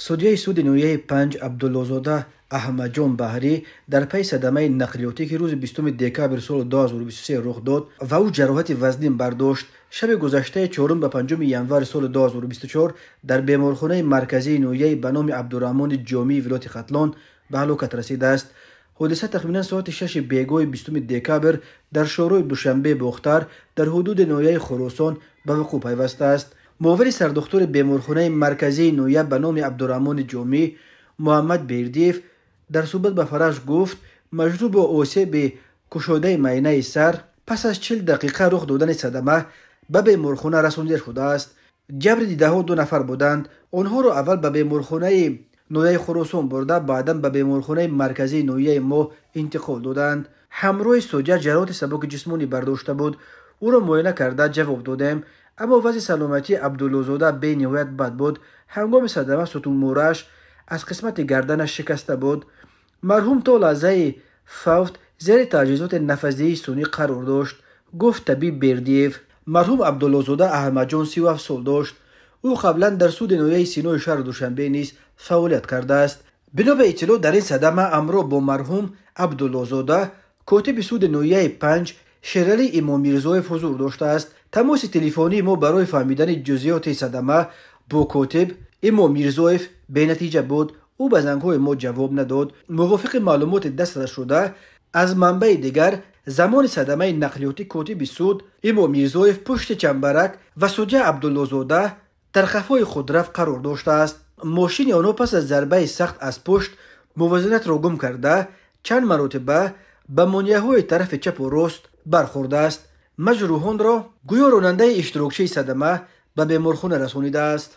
судяи суди ноҳияи 5 абдуллозода аҳмадҷон баҳрӣ дар пай садамаи нақлиётӣ ки рӯзи 20 декабр соли 2023 рух дод ва ӯ ҷароҳати вазнин бардошт, шаби гузаштаи 4-5 январи соли 2024 дар беморхонаи марказии ноҳияи ба номи Абдураҳмони Ҷомии вилояти Хатлон ба ҳалокат расидааст. ҳодиса тахминан соати 6 бегоҳи 20 декабр дар шоҳрои Душанбе Бохтар дар ҳудуди ноҳияи Хуросон ба вуқӯъ пайвастааст. муовини сардухтури беморхонаи марказии ноҳия ба номи Абдураҳмони Ҷомӣ Муҳаммад Бердиев дар суҳбат ба Фараш гуфт, маҷрӯҳ бо осеби кушодаи майнаи сар пас аз 40 дақиқа рух додани садама ба беморхона расонида шудааст. ҷабри дидаҳо 2 нафар буданд. онҳоро аввал ба беморхонаи ноҳияи Хуросон бурда, баъдан ба беморхонаи марказии ноҳияи мо интиқол доданд. ҳамроҳи судя ҷароҳати сабуки ҷисмонӣ бардошта буд. ӯро муоина карда ҷавоб додем, аммо вазъи саломатии Абдуллозода бениҳоят бад буд. ҳангоми садама сутунмуррааш аз қисмати гарданаш шикаста буд. марҳум то лаҳзаи фавт зери таҷҳизоти нафаздиҳии сунъӣ қарор дошт, гуфт табиб Бердиев. марҳум Абдуллозода Аҳмадҷон 37 сол дошт. ӯ қаблан дар суди ноҳияи Синои шаҳри Душанбе низ фаъолият кардааст. бино ба иттилоъ дар ин садама ҳамроҳ бо марҳум Абдуллозода котиби суди ноҳияи 5 Шералӣ Имомирзоев ҳузур доштааст. тамоси телефонии мо барои фаҳмидани ҷузъиёти садама бо котиб Имомирзоев бенатиҷа буд. ӯ ба зангҳои мо ҷавоб надод. мувофиқи маълумоти дастдадашуда аз манбаи дигар, замони садамаи нақлиётӣ котиби суд Имомирзоев пушти чамбарак ва судя Абдуллозода дар қафои худраф қарор доштааст. мошини онҳо пас аз зарбаи сахт аз пушт мувозинатро гум карда чанд маротиба ба монеаҳои тарафи чапу рост бархӯрдааст. маҷрӯҳонро гӯё ронандаи иштирокчии садама ба беморхона расонидааст.